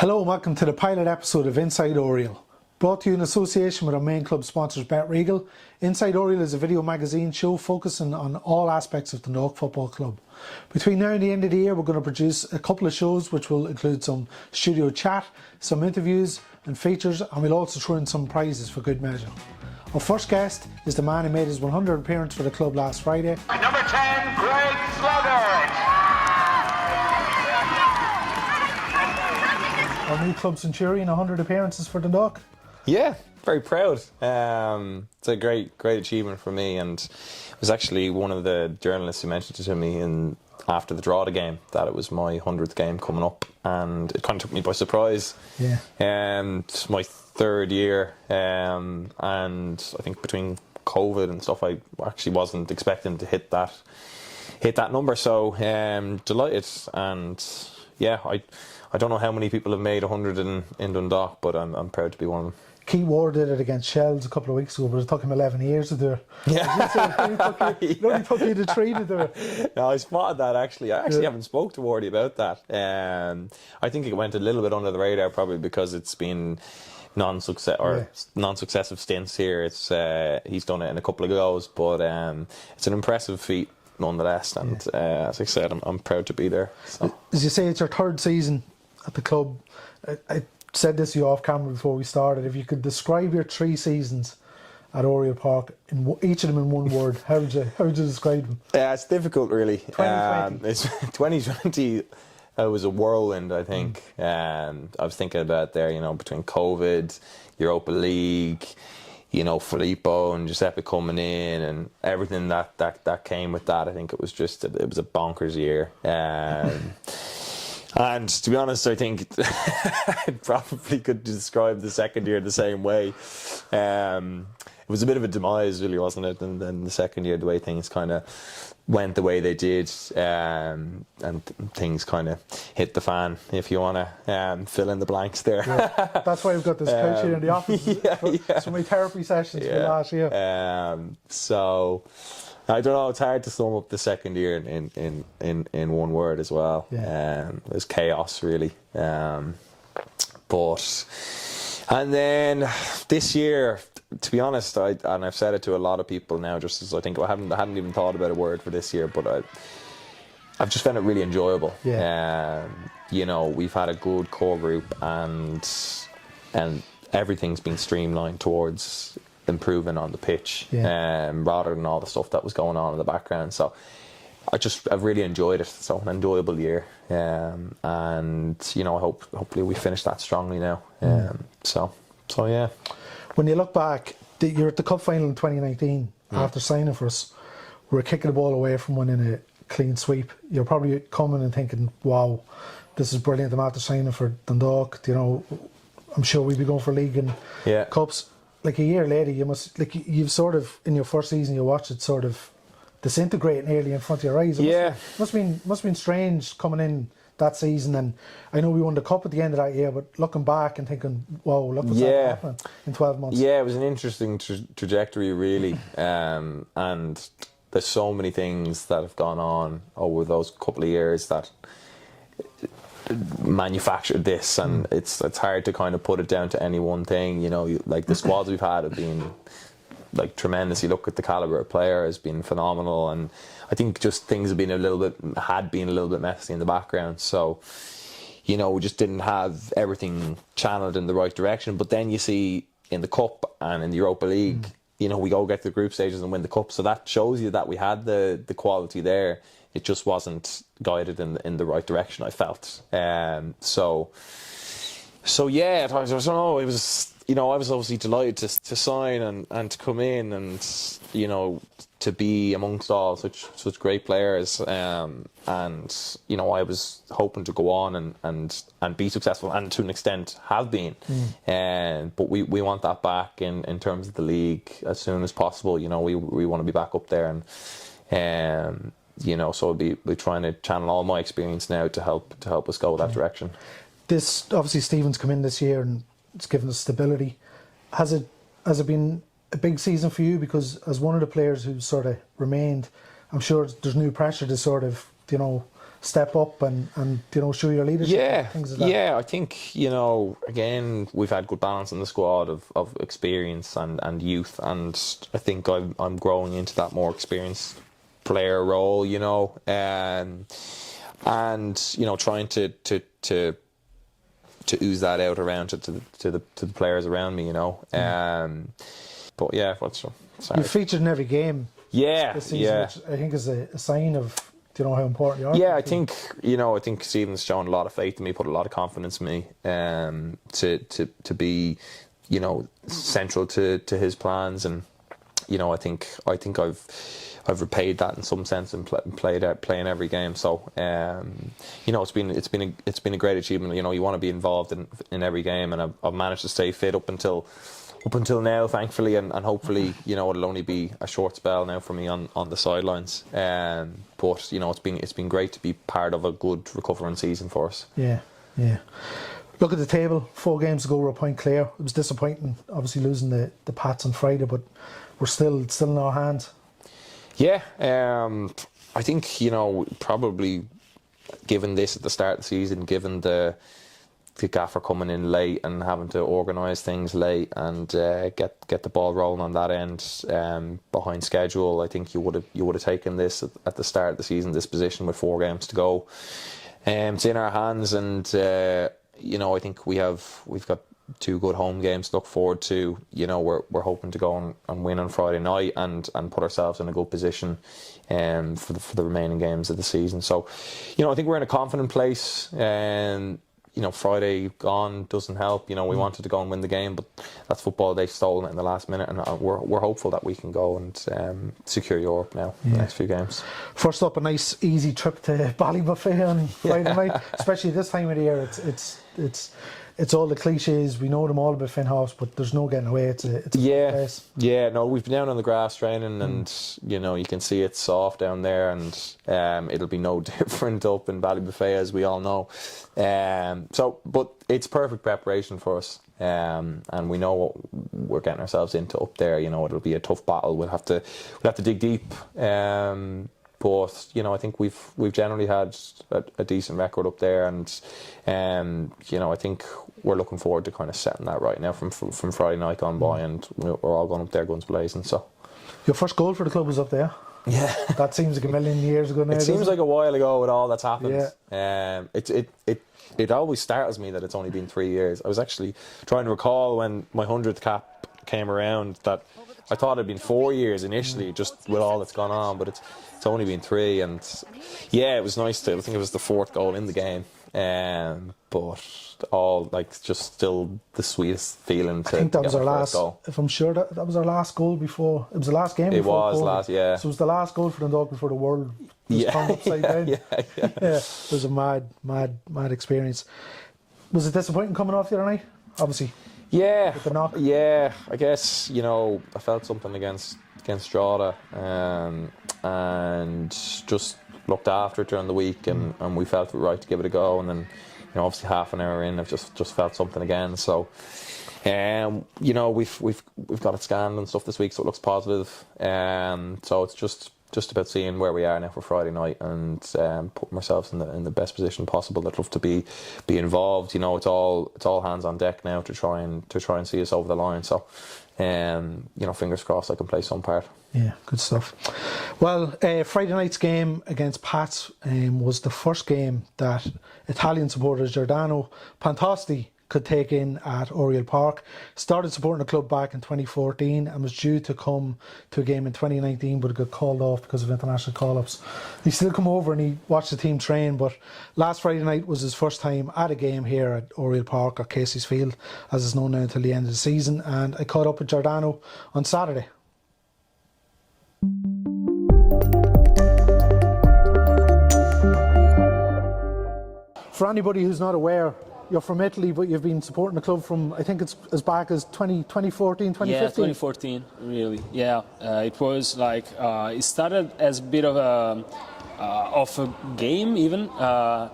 Hello and welcome to the pilot episode of Inside Oriel. Brought to you in association with our main club sponsors BetRegal. Inside Oriel is a video magazine show focusing on all aspects of the Dundalk Football Club. Between now and the end of the year we're going to produce a couple of shows which will include some studio chat, some interviews and features, and we'll also throw in some prizes for good measure. Our first guest is the man who made his 100th appearance for the club last Friday. Number 10, Greg Sloggett. Our new club centurion, 100 appearances for Dundalk. Yeah, very proud. It's a great achievement for me, and it was actually one of the journalists who mentioned it to me after the Drogheda game that it was my 100th game coming up, and it kind of took me by surprise. Yeah. It's my third year, and I think between COVID and stuff, I actually wasn't expecting to hit that number. So delighted, and yeah, I don't know how many people have made 100 in Dundalk, but I'm proud to be one of them. Keith Ward did it against Shells a couple of weeks ago, but it took him 11 years to do it. Yeah. It only took you to 3 to do it. No, I spotted that actually. I actually haven't spoke to Wardy about that. I think it went a little bit under the radar probably because it's been non-successive stints here. He's done it in a couple of goes, but it's an impressive feat nonetheless. And as I said, I'm proud to be there. So. As you say, it's your third season at the club. I said this to you off camera before we started. If you could describe your 3 seasons at Oriel Park, each of them in one word, how would you describe them? Yeah, it's difficult really. 2020. It's 2020. It was a whirlwind, I think. I was thinking about there, between COVID, Europa League, Filippo and Giuseppe coming in and everything that came with that. I think it was a bonkers year. And to be honest, I think I probably could describe the second year the same way. It was a bit of a demise, really, wasn't it? And then the second year, the way things kind of went the way they did, and things kind of hit the fan, if you want to fill in the blanks there. Yeah, that's why we've got this couch here in the office. So many therapy sessions for last year. So I don't know. It's hard to sum up the second year in one word as well. Yeah. It was chaos, really. And then this year, to be honest, I've said it to a lot of people now. Just as I think I hadn't even thought about a word for this year, but I've just found it really enjoyable. Yeah. We've had a good core group, and everything's been streamlined towards improving on the pitch, rather than all the stuff that was going on in the background. So I've really enjoyed it. So an enjoyable year, and hopefully we finish that strongly now. So yeah. When you look back, you're at the cup final in 2019 after signing for us. We were kicking the ball away from winning a clean sweep. You're probably coming and thinking, "Wow, this is brilliant." I'm after signing for Dundalk. I'm sure we'd be going for league and cups. Like a year later, you've sort of in your first season, you watch it sort of disintegrate nearly in front of your eyes. It must have been strange coming in that season, and I know we won the cup at the end of that year, but looking back and thinking, wow, look what's happening in 12 months. Yeah, it was an interesting trajectory, really, and there's so many things that have gone on over those couple of years that manufactured this, and it's hard to kind of put it down to any one thing. Like the squads we've had have been like tremendous. You look at the calibre of player has been phenomenal, and I think just things had been a little bit messy in the background. So we just didn't have everything channeled in the right direction. But then you see in the cup and in the Europa League, we go get to the group stages and win the cup. So that shows you that we had the quality there. It just wasn't guided in the right direction, I felt. So yeah, I don't know. It was. I was obviously delighted to sign and to come in and to be amongst all such great players, and I was hoping to go on and be successful, and to an extent have been, but we want that back in terms of the league as soon as possible. We want to be back up there, and so we'll be trying to channel all my experience now to help us go that direction. This obviously Stephen's come in this year and it's given us stability. Has it been a big season for you? Because as one of the players who sort of remained, I'm sure there's new pressure to sort of step up and show your leadership? Yeah, Things like that? yeah. I think, again, we've had good balance in the squad of experience and youth, and I think I'm growing into that more experienced player role, and trying to ooze that out around to the players around me, But yeah, You've featured in every game. Yeah, this season, yeah. Which I think is a sign of how important you are. Yeah, I think Stephen's shown a lot of faith in me, put a lot of confidence in me, to be, central to his plans, and I think I've repaid that in some sense and playing every game. So it's been a great achievement. You want to be involved in every game, and I've managed to stay fit up until now, thankfully, and hopefully, it'll only be a short spell now for me on the sidelines. But it's been great to be part of a good recovering season for us. Yeah. Look at the table. 4 games to go, we're a point clear. It was disappointing, obviously losing the Pats on Friday, but we're still in our hands. Yeah, I think probably given this at the start of the season, given the gaffer coming in late and having to organise things late and get the ball rolling on that end behind schedule, I think you would have taken this at the start of the season, this position with 4 games to go. It's in our hands, and I think we've got 2 good home games to look forward to. We're hoping to go and win on Friday night and put ourselves in a good position for the remaining games of the season. So, I think we're in a confident place. Friday gone doesn't help. We wanted to go and win the game, but that's football. They've stolen it in the last minute, and we're hopeful that we can go and secure Europe now the next few games. First up, a nice easy trip to Ballybuffet on Friday night, especially this time of the year. It's all the cliches. We know them all about Finhouse, but there's no getting away. It's a place. Yeah. No, we've been down on the grass training, and you can see it's soft down there, and it'll be no different up in Ballybuffet, as we all know. But it's perfect preparation for us, and we know what we're getting ourselves into up there. It'll be a tough battle. We'll have to dig deep. But I think we've generally had a decent record up there, and I think we're looking forward to kind of setting that right now from Friday night gone by, and we're all going up there guns blazing. So, your first goal for the club was up there. Yeah, that seems like a million years ago now. It seems like a while ago with all that's happened. Yeah. It always startles me that it's only been 3 years. I was actually trying to recall when my 100th cap came around that I thought it'd been 4 years initially, just with all that's gone on, but it's only been 3, and yeah, it was nice I think it was the 4th goal in the game, but all just still the sweetest feeling. I think that was our last goal. If I'm sure that was our last goal before. It was the last game. It was last, yeah. So it was the last goal for Dundalk before the world was turned upside down. Yeah. It was a mad experience. Was it disappointing coming off the other night? Obviously. Yeah, I guess I felt something against Giordano, and just looked after it during the week, and we felt it right to give it a go, and then obviously half an hour in I've just felt something again. So we've got it scanned and stuff this week, so it looks positive. So it's just about seeing where we are now for Friday night, and putting ourselves in the best position possible. I'd love to be involved. It's all hands on deck now to try and see us over the line. So fingers crossed I can play some part. Yeah, good stuff. Well, Friday night's game against Pats was the first game that Italian supporters Giordano Pantosti could take in at Oriel Park. Started supporting the club back in 2014 and was due to come to a game in 2019, but it got called off because of international call-ups. He still come over and he watched the team train, but last Friday night was his first time at a game here at Oriel Park, or Casey's Field, as it's known now until the end of the season, and I caught up with Giordano on Saturday. For anybody who's not aware, you're from Italy, but you've been supporting the club from, I think it's as back as 2014, 2015? Yeah, 2014, really. Yeah, it was it started as a bit of a game even,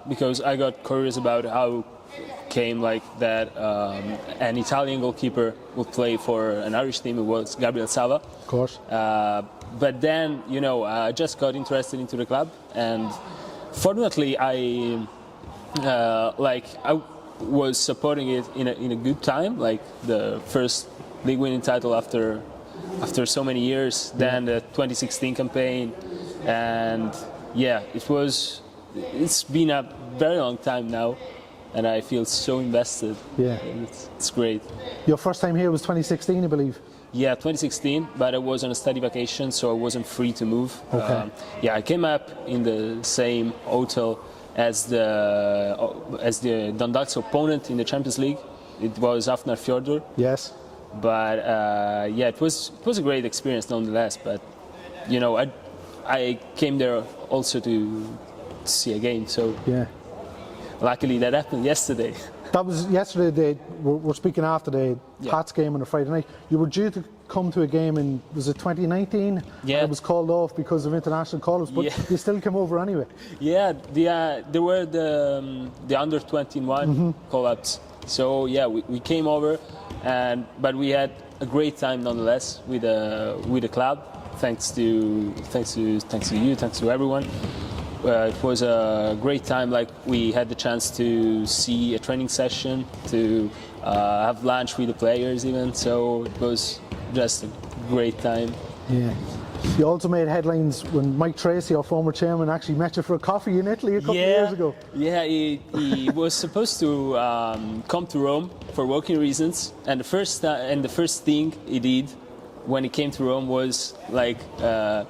because I got curious about how came that an Italian goalkeeper would play for an Irish team. It was Gabriel Sava. Of course. But then, I just got interested into the club, and fortunately, I was supporting it in a good time, like the first league winning title after so many years, then the 2016 campaign, and yeah, it's been a very long time now, and I feel so invested. Yeah. It's great. Your first time here was 2016, I believe. Yeah, 2016, but I was on a study vacation, so I wasn't free to move. Okay. I came up in the same hotel as the Dundalk's opponent in the Champions League. It was Afnar Fjordur. Yes. But it was a great experience nonetheless. But I came there also to see a game. So yeah, luckily that happened yesterday. That was yesterday. We're speaking after the Pats game on a Friday night. You were due to come to a game in, was it 2019? Yeah. And it was called off because of international call-ups, but you still came over anyway. Yeah, there were the under 21 call-ups. So yeah, we came over, but we had a great time nonetheless with the club. Thanks to you, thanks to everyone. It was a great time. Like, we had the chance to see a training session, to have lunch with the players even. So it was just a great time. Yeah. You also made headlines when Mike Tracy, our former chairman, actually met you for a coffee in Italy a couple of years ago. Yeah, he was supposed to come to Rome for working reasons, and the first thing he did when he came to Rome was like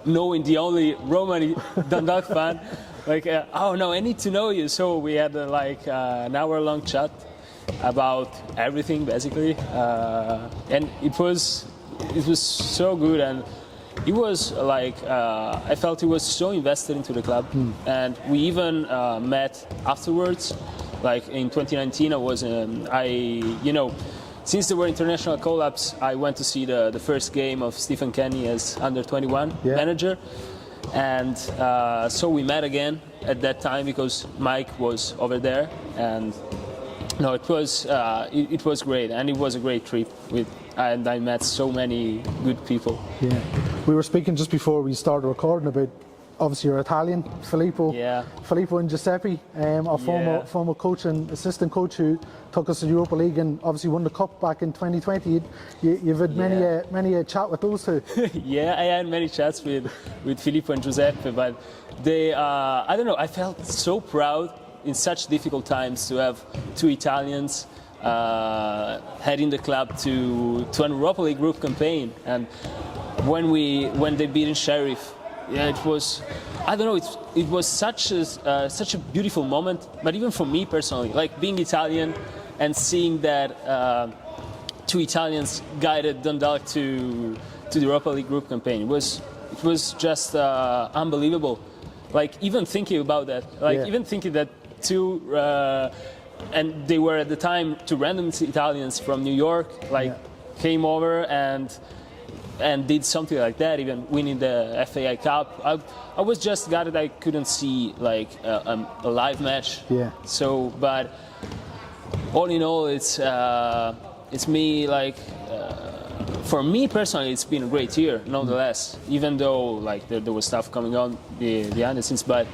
knowing the only Roman Dundalk fan, like, oh no, I need to know you. So we had an hour-long chat about everything basically, and it was so good, and he was I felt he was so invested into the club, and we even met afterwards. Like in 2019, since there were international call-ups, I went to see the first game of Stephen Kenny as under 21 manager, and so we met again at that time because Mike was over there, and no, it was great, and it was a great trip and I met so many good people. Yeah, we were speaking just before we started recording about, obviously you're Italian, Filippo and Giuseppe, our former coach and assistant coach who took us to the Europa League and obviously won the cup back in 2020. You've had many a chat with those two. Yeah, I had many chats with Filippo and Giuseppe, but they, I don't know, I felt so proud in such difficult times to have two Italians heading the club to an Europa League group campaign, and when they beat Sheriff. Yeah, it was, I don't know, it was such a beautiful moment, but even for me personally, like being Italian and seeing that two Italians guided Dundalk to the Europa League group campaign, it was just unbelievable. Like, even thinking about that, even thinking that two, and they were at the time two random Italians from New York, came over and did something like that, even winning the FAI Cup. I was just glad that I couldn't see a live match. Yeah. So, but all in all, it's me for me personally, it's been a great year, nonetheless. Even though there was stuff coming on behind the scenes, but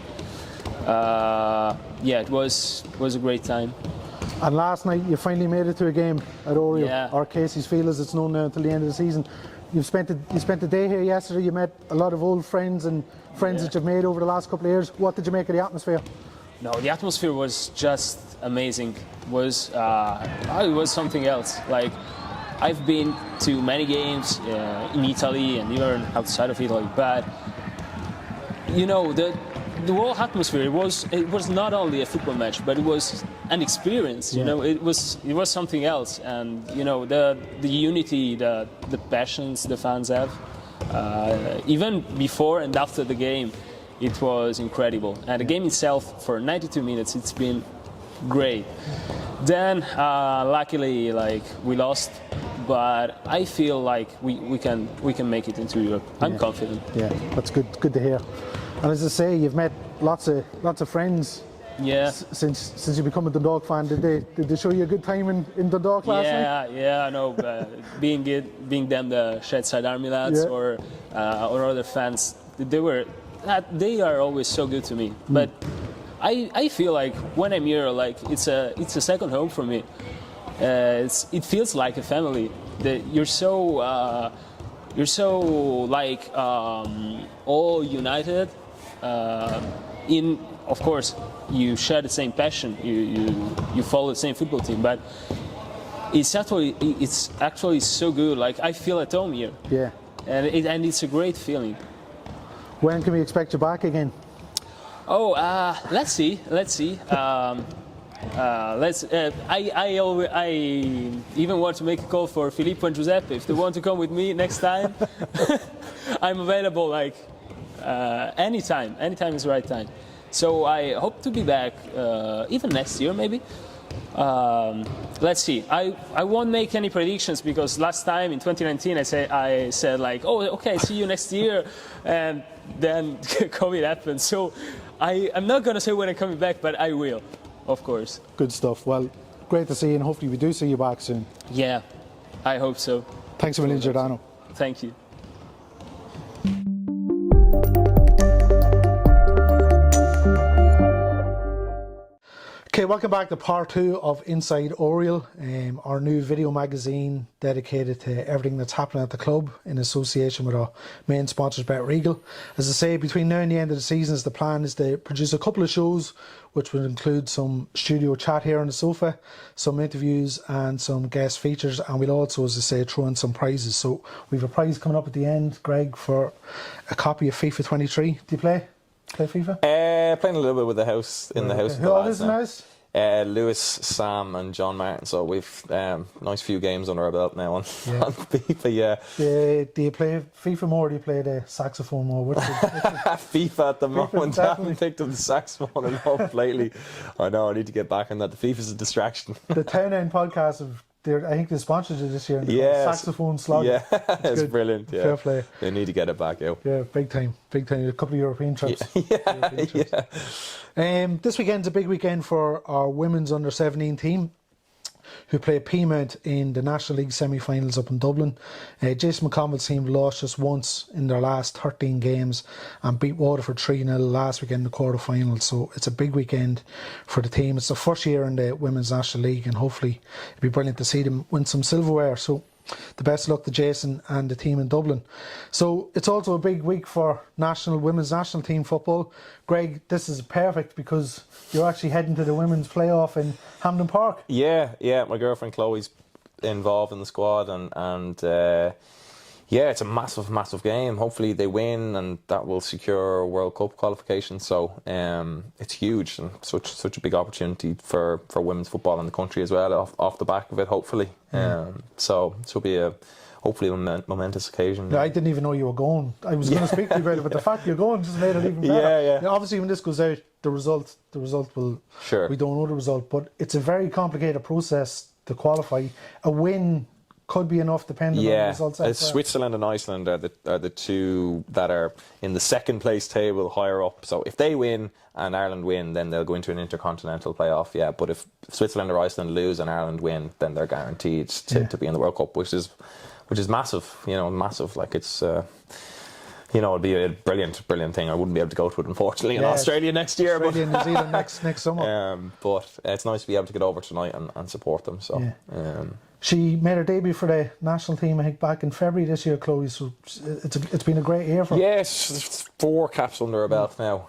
it was a great time. And last night you finally made it to a game at Oriel, or Casey's Field as it's known now until the end of the season. You spent the day here yesterday. You met a lot of old friends and friends that you've made over the last couple of years. What did you make of the atmosphere? No, the atmosphere was just amazing. It was something else. Like, I've been to many games in Italy and even outside of Italy, but the whole atmosphere, it was not only a football match, but it was an experience. It was something else, and the unity, the passions the fans have, even before and after the game, it was incredible. And the game itself, for 92 minutes, it's been great. Then luckily, we lost, but I feel like we can make it into Europe. I'm confident. Yeah, that's good to hear. And as I say, you've met lots of friends. Yeah. Since you become a Dundalk fan, did they show you a good time in Dundalk last night? Yeah, I know. Being them the Shedside Army lads or other fans, they are always so good to me. But I feel like when I'm here, like it's a second home for me. It feels like a family. You're so like all united. Of course, you share the same passion. You follow the same football team, but it's actually so good. Like I feel at home here. Yeah. And it's a great feeling. When can we expect you back again? Oh, let's see. I even want to make a call for Filippo and Giuseppe if they want to come with me next time. I'm available like anytime. Anytime is the right time. So I hope to be back even next year maybe. Let's see. I won't make any predictions because last time in 2019 I said like, oh, okay, see you next year, and then COVID happened. So I'm not gonna say when I'm coming back, but I will, of course. Good stuff. Well, great to see you, and hopefully we do see you back soon. Yeah, I hope so. Thanks a million, Giordano. Thank you. Okay, welcome back to part 2 of Inside Oriel, our new video magazine dedicated to everything that's happening at the club in association with our main sponsors, BetRegal. As I say, between now and the end of the season, the plan is to produce a couple of shows, which will include some studio chat here on the sofa, some interviews and some guest features, and we'll also, as I say, throw in some prizes. So we have a prize coming up at the end, Greg, for a copy of FIFA 23. Do you play FIFA? Playing a little bit with the house in the house. Who all is in the house? Lewis, Sam, and John Martin. So we've nice few games under our belt now on FIFA. Yeah. Do you play FIFA more? Or do you play the saxophone more? Which FIFA at the moment. I haven't picked up the saxophone enough lately. I know. I need to get back on that. The FIFA's a distraction. The Town End podcast I think they sponsored it this year. And Saxophone Sloggett. Yeah, it's brilliant. Yeah. Fair play. They need to get it back out. Yeah, big time. A couple of European trips. Yeah. This weekend's a big weekend for our women's under 17 team, who play Peamount in the National League semi-finals up in Dublin. Jason McConville's team lost just once in their last 13 games and beat Waterford 3-0 last weekend in the quarter-finals. So it's a big weekend for the team. It's the first year in the Women's National League, and hopefully it'll be brilliant to see them win some silverware. So the best of luck to Jason and the team in Dublin. So it's also a big week for women's national team football. Greg, this is perfect because you're actually heading to the women's playoff in Hampden Park. Yeah. My girlfriend Chloe's involved in the squad, and it's a massive game. Hopefully they win, and that will secure World Cup qualification. So it's huge and such a big opportunity for women's football in the country as well. Off the back of it, hopefully. So it'll be a hopefully momentous occasion. Yeah, I didn't even know you were going. I was going to speak to you about it, but the fact you're going just made it even better. Yeah. Now, obviously, when this goes out, the result will. Sure. We don't know the result, but it's a very complicated process to qualify. A win could be enough depending on the results. Switzerland and Iceland are the two that are in the second place table higher up. So if they win and Ireland win, then they'll go into an intercontinental playoff. Yeah, but if Switzerland or Iceland lose and Ireland win, then they're guaranteed to be in the World Cup, which is massive. Massive. Like it's. It'd be a brilliant thing. I wouldn't be able to go to it, unfortunately, in Australia next year. Australia and New Zealand next summer. But it's nice to be able to get over tonight and support them. So. She made her debut for the national team, I think, back in February this year, Chloe. So it's been a great year for her. Yes, there's 4 caps under her belt now.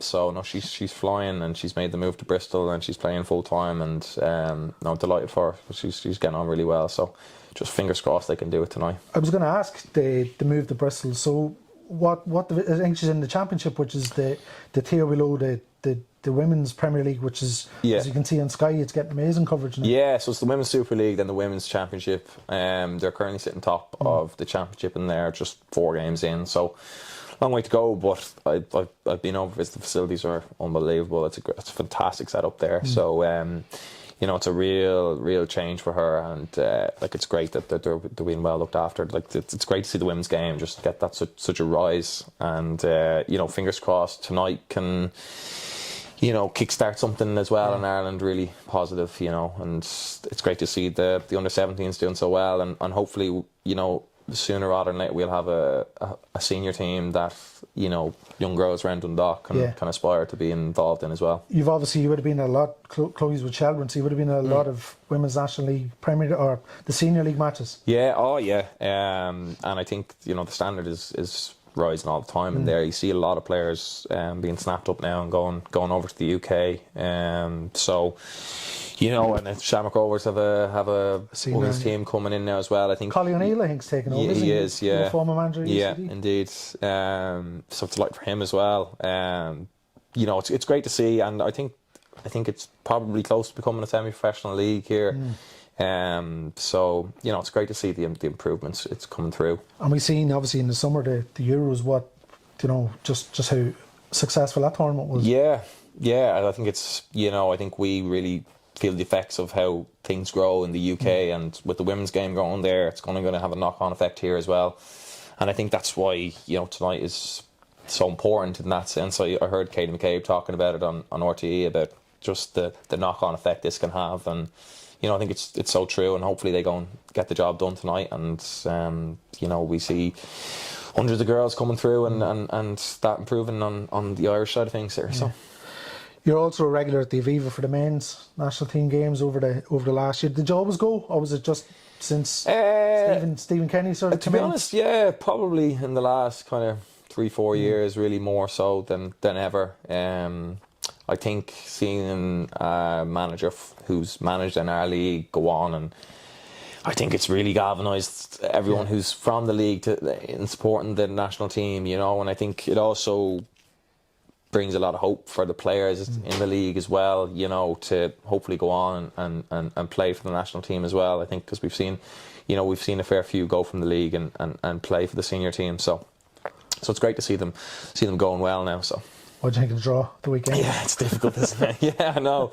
So no, she's flying, and she's made the move to Bristol, and she's playing full time, and delighted for her. She's getting on really well. So just fingers crossed they can do it tonight. I was going to ask the move to Bristol. So I think she's in the Championship, which is the tier below the Women's Premier League, which is, as you can see on Sky, it's getting amazing coverage now. Yeah, so it's the Women's Super League, then the Women's Championship. They're currently sitting top of the Championship, and they're just 4 games in. So long way to go, but I've been over. The facilities are unbelievable. It's a fantastic setup there. So it's a real change for her, and it's great that they're being well looked after. Like it's great to see the women's game just get that such a rise, and fingers crossed tonight can kickstart something as well in Ireland, really positive, and it's great to see the under-17s doing so well, and hopefully sooner rather than later we'll have a senior team that, you know, young girls around Dundalk can aspire to be involved in as well. You would have been a lot, Chloe's with Shelburne, so you would have been a lot of Women's National League, Premier or the Senior League matches. Yeah, and I think, you know, the standard is rising all the time, and there you see a lot of players being snapped up now and going over to the UK. So, you know, and if Shamrock Rovers have a women's team coming in now as well. I think Collie O'Neill, I think, is taking over. He is, yeah. Former manager. Yeah, UCD. indeed. So it's a lot for him as well. You know, it's great to see, and I think it's probably close to becoming a semi-professional league here. So, you know, it's great to see the improvements it's coming through. And we've seen, obviously, in the summer, the Euros, what, you know, just how successful that tournament was. Yeah, I think it's, you know, I think we really feel the effects of how things grow in the UK, and with the women's game going there, it's going to have a knock-on effect here as well. And I think that's why, you know, tonight is so important in that sense. I heard Katie McCabe talking about it on RTE about just the knock-on effect this can have, and you know, I think it's so true, and hopefully they go and get the job done tonight, and you know, we see hundreds of girls coming through and that improving on the Irish side of things there. So. You're also a regular at the Aviva for the men's national team games over the last year. Did you always go, or was it just since Stephen Kenny sort of? To be honest, yeah, probably in the last kind of 3-4 years, really more so than ever. I think seeing a manager who's managed in our league go on, and I think it's really galvanised everyone who's from the league in supporting the national team, you know, and I think it also brings a lot of hope for the players in the league as well, you know, to hopefully go on and play for the national team as well. I think because we've seen a fair few go from the league and play for the senior team, so it's great to see them going well now. So. What do you think of the draw the weekend? Yeah, it's difficult, isn't it? Yeah, I know.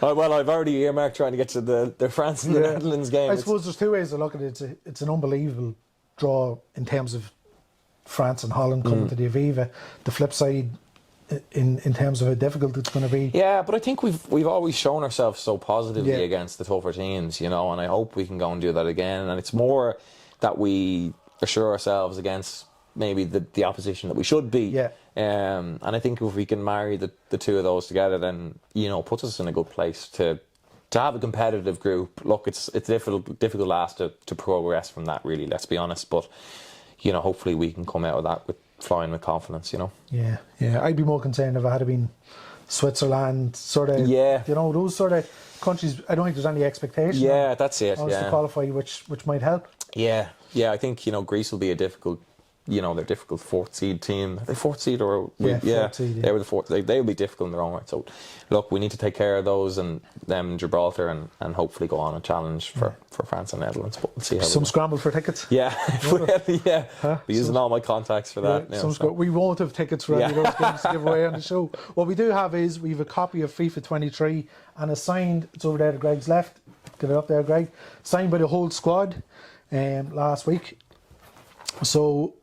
Well, I've already earmarked trying to get to the France and the Netherlands game. I suppose there's two ways to look at it. It's an unbelievable draw in terms of France and Holland coming to the Aviva. The flip side, in terms of how difficult it's going to be. Yeah, but I think we've always shown ourselves so positively against the tougher teams, you know, and I hope we can go and do that again. And it's more that we assure ourselves against maybe the opposition that we should be. Yeah. And I think if we can marry the two of those together, then, you know, puts us in a good place to have a competitive group. Look, it's difficult ask to progress from that, really, let's be honest. But, you know, hopefully we can come out of that with flying with confidence, you know. Yeah. I'd be more concerned if it had been Switzerland, sort of, you know, those sort of countries. I don't think there's any expectation. Yeah, that's it. To qualify, which might help. Yeah, I think, you know, Greece will be a difficult. You know, they're difficult fourth seed team. Are they fourth seed or fourth seed, they were the fourth. They'll be difficult in their own right. So, look, we need to take care of those and them in Gibraltar and hopefully go on and challenge for France and Netherlands. But we'll see how. Some scramble for tickets. Yeah, Be using all my contacts for that. Now, we won't have tickets for any of those games to give away on the show. What we do have is we have a copy of FIFA 23 and it's signed. It's over there to Greg's left. Get it up there, Greg. Signed by the whole squad last week. So,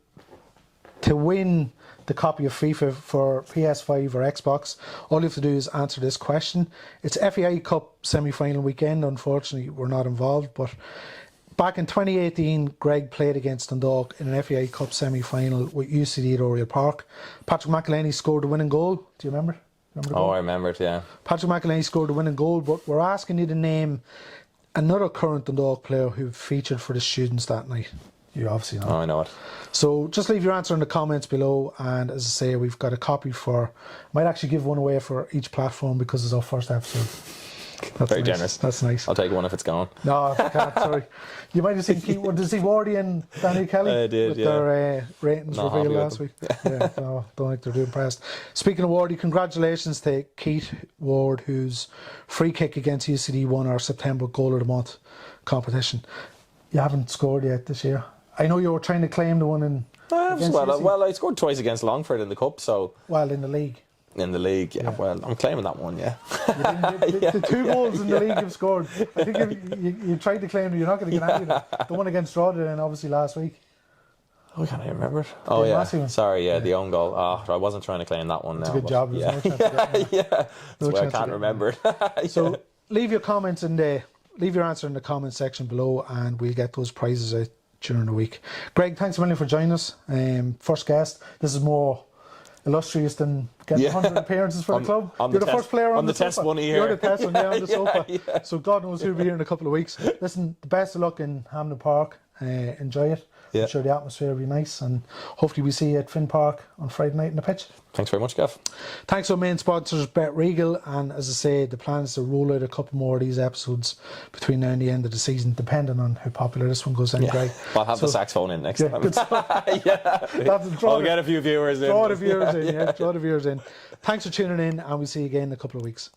to win the copy of FIFA for PS5 or Xbox, all you have to do is answer this question. It's FAI Cup semi-final weekend. Unfortunately, we're not involved, but back in 2018, Greg played against Dundalk in an FAI Cup semi-final with UCD at Oriel Park. Patrick McElhaney scored the winning goal. Do you remember? I remember it, yeah. Patrick McElhaney scored the winning goal, but we're asking you to name another current Dundalk player who featured for the students that night. You obviously know. Oh, I know it. So just leave your answer in the comments below, and as I say, we've got a copy might actually give one away for each platform because it's our first episode. That's very nice. Generous. That's nice. I'll take one if it's gone. No, I can't, sorry. You might have seen did you see Wardy and Danny Kelly? I did, with their ratings reveal last week. No, don't think they're too impressed. Speaking of Wardy, congratulations to Keith Ward, whose free kick against UCD won our September Goal of the Month competition. You haven't scored yet this year. I know you were trying to claim the one in. Well, I scored twice against Longford in the cup, so. Well, in the league. In the league, yeah. Well, I'm claiming that one, yeah. The two goals in the league you've scored. I think you tried to claim that you're not going to get any of them. The one against Drogheda and obviously last week. Oh, I can't even remember it. Oh, yeah. Sorry, the own goal. Oh, I wasn't trying to claim that one now. It's a good job. Yeah. That's why I can't remember it. So leave your answer in the comment section below, and we'll get those prizes out during the week. Greg, thanks a million for joining us. First guest. This is more illustrious than getting 100 appearances for the club. You're the first player on the test sofa. bunny here. You're the test one on the sofa. Yeah. So God knows who'll be here in a couple of weeks. Listen, the best of luck in Hampden Park. Enjoy it. Yeah. I'm sure the atmosphere will be nice, and hopefully we see you at Finn Park on Friday night in the pitch. Thanks very much, Gav. Thanks to our main sponsors, BetRegal, and as I say, the plan is to roll out a couple more of these episodes between now and the end of the season, depending on how popular this one goes down, Greg. I'll have the saxophone in next time. Good stuff. I'll get a few viewers in. Draw the viewers in. Draw the viewers in. Thanks for tuning in, and we'll see you again in a couple of weeks.